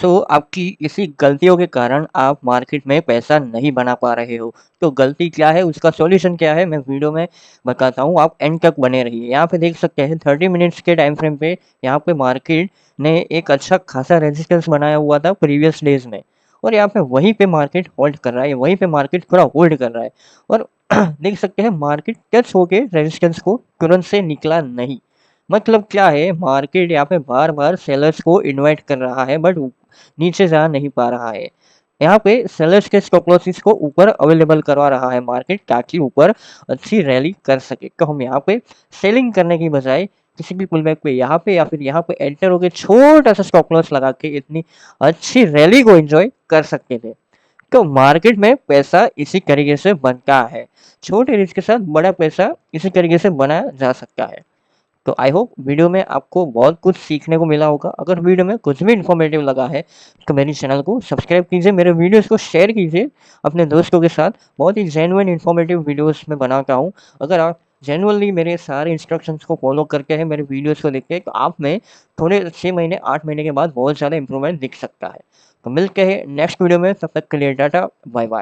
आपकी इसी गलतियों के कारण आप मार्केट में पैसा नहीं बना पा रहे हो। तो गलती क्या है, उसका सॉल्यूशन क्या है, मैं वीडियो में बताता हूँ, आप एंड तक बने रहिए। यहाँ पे देख सकते हैं 30 मिनट्स के टाइम फ्रेम पे यहाँ पे मार्केट ने एक अच्छा खासा रेजिस्टेंस बनाया हुआ था प्रीवियस डेज में, और यहाँ पे वहीं पे मार्केट होल्ड कर रहा है, वहीं पे मार्केट थोड़ा होल्ड कर रहा है। और देख सकते हैं मार्केट टच होके रेजिस्टेंस को तुरंत से निकला नहीं। मतलब क्या है, मार्केट यहाँ पे बार बार सेलर्स को इन्वाइट कर रहा है, बट नीचे जा नहीं पा रहा है। यहाँ पे सेलर्स के स्टॉप लॉसेस को ऊपर अवेलेबल करवा रहा है मार्केट, ताकि ऊपर अच्छी रैली कर सके। तो हम यहाँ पे सेलिंग करने की बजाय किसी भी पुल बैक पे यहाँ पे या फिर यहाँ पे एंटर होकर छोटा सा स्टॉप लॉस लगा के इतनी अच्छी रैली को एंजॉय कर सकते थे। तो मार्केट में पैसा इसी तरीके से बनता है, छोटे रिस्क के साथ बड़ा पैसा इसी तरीके से बनाया जा सकता है। तो आई होप वीडियो में आपको बहुत कुछ सीखने को मिला होगा। अगर वीडियो में कुछ भी इन्फॉर्मेटिव लगा है तो मेरे चैनल को सब्सक्राइब कीजिए, मेरे वीडियोस को शेयर कीजिए अपने दोस्तों के साथ। बहुत ही जेन्युइन इन्फॉर्मेटिव वीडियोस में बनाता हूँ। अगर आप जेन्युइनली मेरे सारे इंस्ट्रक्शंस को फॉलो करके हैं, मेरे वीडियोस को देखते हैं, तो आप में थोड़े 6 महीने 8 महीने के बाद बहुत ज़्यादा इंप्रूवमेंट दिख सकता है। तो मिलते हैं नेक्स्ट वीडियो में, तब तक के लिए टाटा बाय बाय।